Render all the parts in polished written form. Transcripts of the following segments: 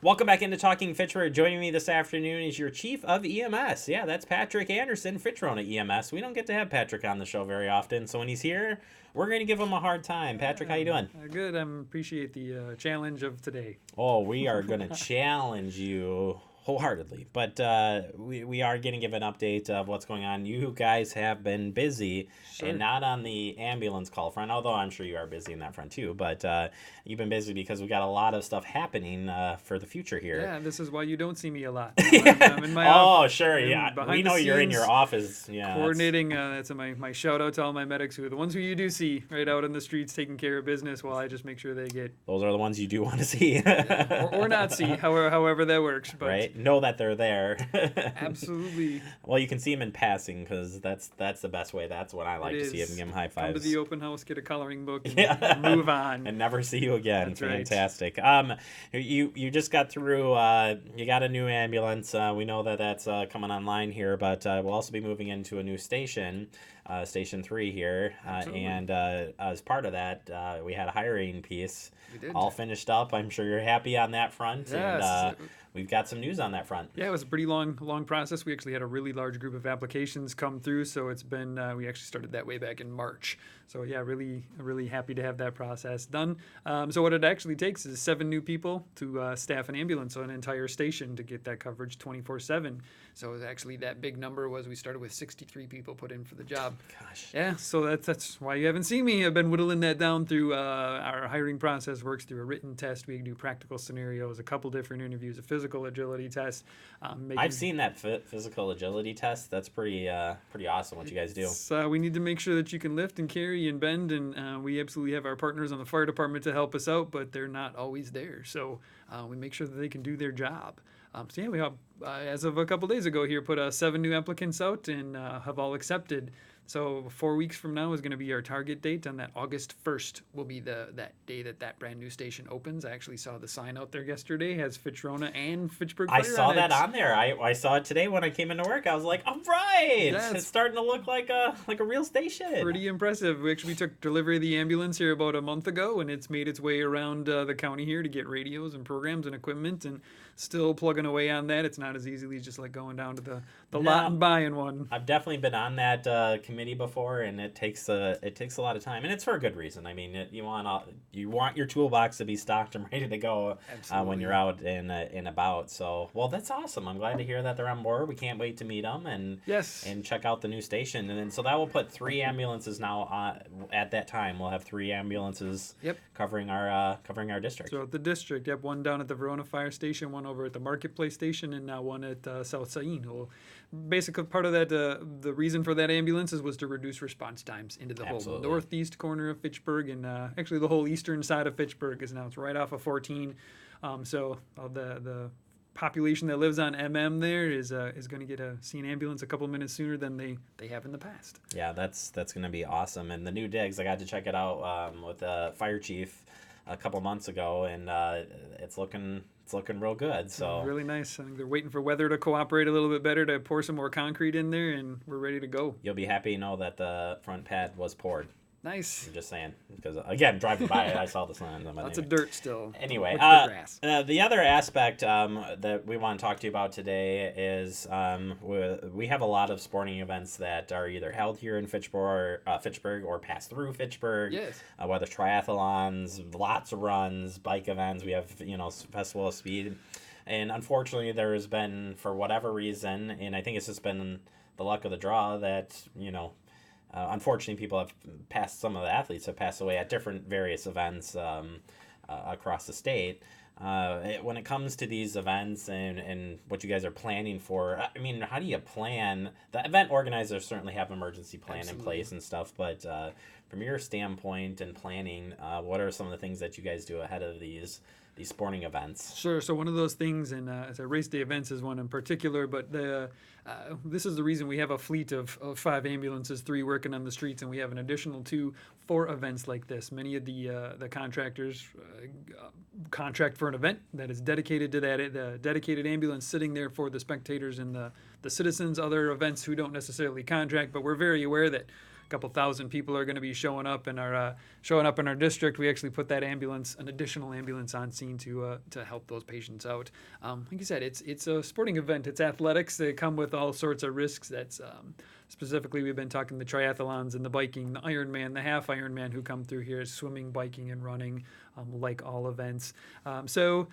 Welcome back into Talking Fitch-Rona. Joining me this afternoon is your Chief of EMS. Yeah, that's Patrick Anderson, Fitch-Rona EMS. We don't get to have Patrick on the show very often, so when he's here, we're going to give him a hard time. Patrick, how you doing? Good. I appreciate the challenge of today. Oh, we are going to challenge you wholeheartedly, but we are going to give an update of what's going on. You guys have been busy, and not on the ambulance call front, although I'm sure you are busy in that front too, but you've been busy because we got a lot of stuff happening for the future here. Yeah, this is why you don't see me a lot. I'm in my office. Sure, yeah. We know you're in your office. Yeah, coordinating. That's my shout out to all my medics who are the ones who you do see right out in the streets taking care of business while I just make sure they get. Those are the ones you do want to see. or not see, however that works. But right. Know that they're there. Absolutely. Well, you can see them in passing because that's the best way. That's what I like to see them. Give them high fives. Come to the open house, get a coloring book, and move on, and never see you again. That's fantastic. Right. You just got through. You got a new ambulance. We know that's coming online here, but we'll also be moving into a new station. Station 3 here, and as part of that, we had a hiring piece all finished up. I'm sure you're happy on that front, yes. And we've got some news on that front. Yeah, it was a pretty long process. We actually had a really large group of applications come through, so it's been we actually started that way back in March. So yeah, really happy to have that process done. So what it actually takes is 7 new people to staff an ambulance on an entire station to get that coverage 24/7. So actually that big number was we started with 63 people put in for the job. Gosh. Yeah, so that's why you haven't seen me. I've been whittling that down through our hiring process. Works through a written test. We do practical scenarios, a couple different interviews, a physical agility test. I've seen that physical agility test. That's pretty awesome what you guys do. We need to make sure that you can lift and carry and bend, and we absolutely have our partners on the fire department to help us out, but they're not always there. So we make sure that they can do their job. So yeah, we have, as of a couple days ago here, put 7 new applicants out and have all accepted. So 4 weeks from now is going to be our target date, and that August 1st will be that day that brand new station opens. I actually saw the sign out there yesterday. It has Fitch-Rona and Fitchburg Fire I saw that on there. I saw it today when I came into work. I was like, all right, it's starting to look like a real station. Pretty impressive. We took delivery of the ambulance here about a month ago, and it's made its way around the county here to get radios and programs and equipment, and still plugging away on that. It's not as easily just like going down to the lot and buying one. I've definitely been on that committee before, and it takes a lot of time, and it's for a good reason. I mean, you want your toolbox to be stocked and ready to go when you're out and about. So, well, that's awesome. I'm glad to hear that they're on board. We can't wait to meet them and check out the new station. And then so that will put 3 ambulances now at that time. We'll have 3 ambulances covering our district. So the district, one down at the Verona Fire Station, one over at the Marketplace Station, and now one at South Sain. Well, basically, part of that, the reason for that ambulance was to reduce response times into the whole northeast corner of Fitchburg, and actually the whole eastern side of Fitchburg is now it's right off of 14. So the population that lives on MM there is going to see an ambulance a couple minutes sooner than they have in the past. Yeah, that's going to be awesome. And the new digs, I got to check it out with the fire chief a couple months ago, and it's looking real good. So really nice. I think they're waiting for weather to cooperate a little bit better to pour some more concrete in there, and we're ready to go. You'll be happy to know that the front pad was poured. Nice. I'm just saying, because again, driving by it, I saw the signs. Lots of dirt still. Anyway, the other aspect that we want to talk to you about today is we have a lot of sporting events that are either held here in Fitchburg or pass through Fitchburg. Yes. Whether triathlons, lots of runs, bike events. We have Festival of Speed, and unfortunately, there has been, for whatever reason, and I think it's just been the luck of the draw that unfortunately, some of the athletes have passed away at different various events across the state. When it comes to these events and what you guys are planning for, I mean, how do you plan? The event organizers certainly have emergency plan in place and stuff, but from your standpoint and planning, what are some of the things that you guys do ahead of these sporting events? Sure. So one of those things, and as a race day events is one in particular, but this is the reason we have a fleet of 5 ambulances, 3 working on the streets, and we have an additional 2 for events like this. Many of the contractors contract for an event that is dedicated to that, the dedicated ambulance sitting there for the spectators and the citizens. Other events who don't necessarily contract, but we're very aware that couple thousand people are going to be showing up in our district, we actually put that ambulance, an additional ambulance, on scene to help those patients out. Like you said, it's a sporting event. It's athletics. They come with all sorts of risks. That's specifically, we've been talking the triathlons and the biking, the Ironman, the half Ironman who come through here, swimming, biking, and running, like all events. So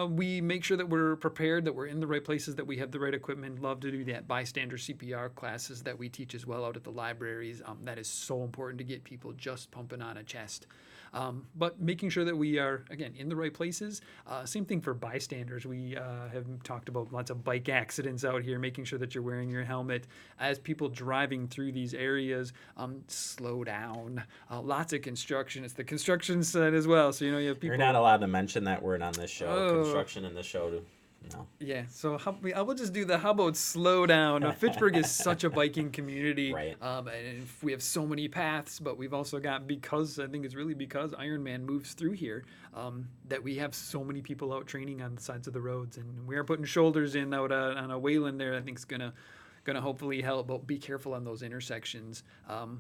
we make sure that we're prepared, that we're in the right places, that we have the right equipment. Love to do that bystander CPR classes that we teach as well out at the libraries. That is so important to get people just pumping on a chest. But making sure that we are, again, in the right places. Same thing for bystanders. We have talked about lots of bike accidents out here, making sure that you're wearing your helmet. As people driving through these areas, slow down. Lots of construction. It's the construction side as well. So, you have people. You're not allowed to mention that word on this show. Construction in this show. No. Yeah, so I will just do how about slow down? Fitchburg is such a biking community, right? And we have so many paths, but we've also got, because I think it's really because Ironman moves through here, that we have so many people out training on the sides of the roads, and we are putting shoulders in out on a Wayland there. I think is gonna hopefully help. But be careful on those intersections.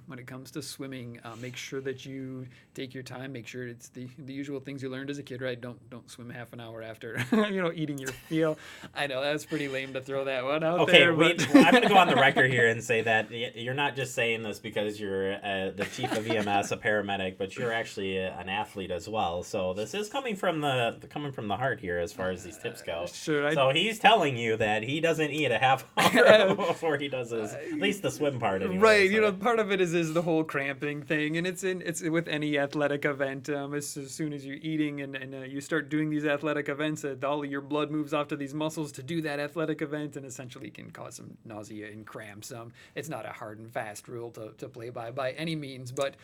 When it comes to swimming, make sure that you take your time. Make sure it's the usual things you learned as a kid, right? Don't swim half an hour after eating your meal. I know that's pretty lame to throw that one out there. Okay, I'm going to go on the record here and say that you're not just saying this because you're the chief of EMS, a paramedic, but you're actually an athlete as well. So this is coming from the heart here as far as these tips go. Sure. So he's telling you that he doesn't eat a half hour before he does his, at least the swim part. Anyway, right. So. Part of it is the whole cramping thing, and it's with any athletic event. As soon as you're eating and you start doing these athletic events, all of your blood moves off to these muscles to do that athletic event, and essentially can cause some nausea and cramps. It's not a hard and fast rule to play by any means, but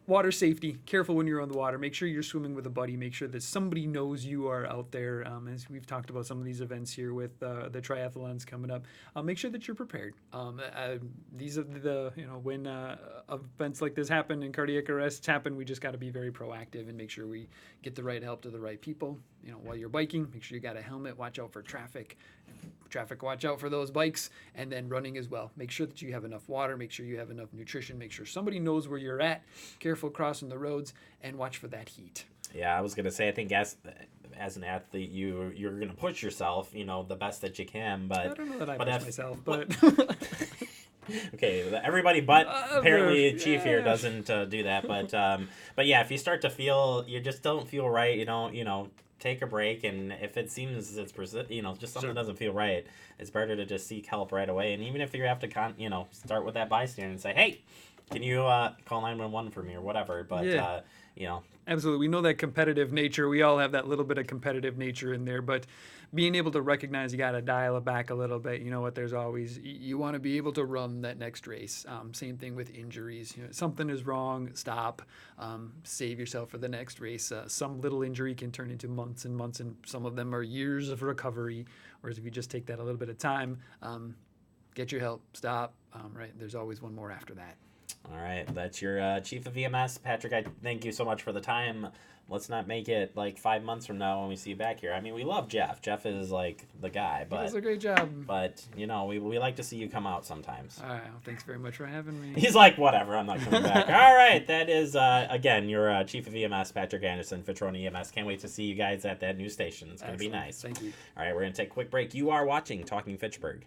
water safety, careful when you're on the water. Make sure you're swimming with a buddy. Make sure that somebody knows you are out there. As we've talked about some of these events here with the triathlons coming up, make sure that you're prepared. These are when events like this happen and cardiac arrests happen, we just got to be very proactive and make sure we get the right help to the right people. While you're biking, make sure you got a helmet. Watch out for traffic. Watch out for those bikes, and then running as well. Make sure that you have enough water. Make sure you have enough nutrition. Make sure somebody knows where you're at. Careful crossing the roads, and watch for that heat. Yeah, I was gonna say, I think as an athlete, you're gonna push yourself, the best that you can. But I don't know that I push myself, but. Okay, everybody but apparently Chief here doesn't do that. But yeah, if you start to feel you just don't feel right, take a break, and if it seems it's just something doesn't feel right, it's better to just seek help right away. And even if you have to start with that bystander and say, hey, can you call 911 for me or whatever, but Absolutely. We know that competitive nature. We all have that little bit of competitive nature in there, but being able to recognize you got to dial it back a little bit. You know what? There's always, you want to be able to run that next race. Same thing with injuries. Something is wrong, stop, save yourself for the next race. Some little injury can turn into months and months, and some of them are years of recovery. Whereas if you just take that a little bit of time, get your help, stop, right? There's always one more after that. All right, that's your chief of EMS, Patrick. I thank you so much for the time. Let's not make it like 5 months from now when we see you back here. I mean, we love Jeff. Jeff is like the guy, but he does a great job. But we like to see you come out sometimes. All right, well, thanks very much for having me. He's like, whatever, I'm not coming back. All right, that is again your chief of EMS, Patrick Anderson, Fitch-Rona EMS. Can't wait to see you guys at that new station. It's gonna be nice. Thank you. All right, we're gonna take a quick break. You are watching Talking Fitchburg.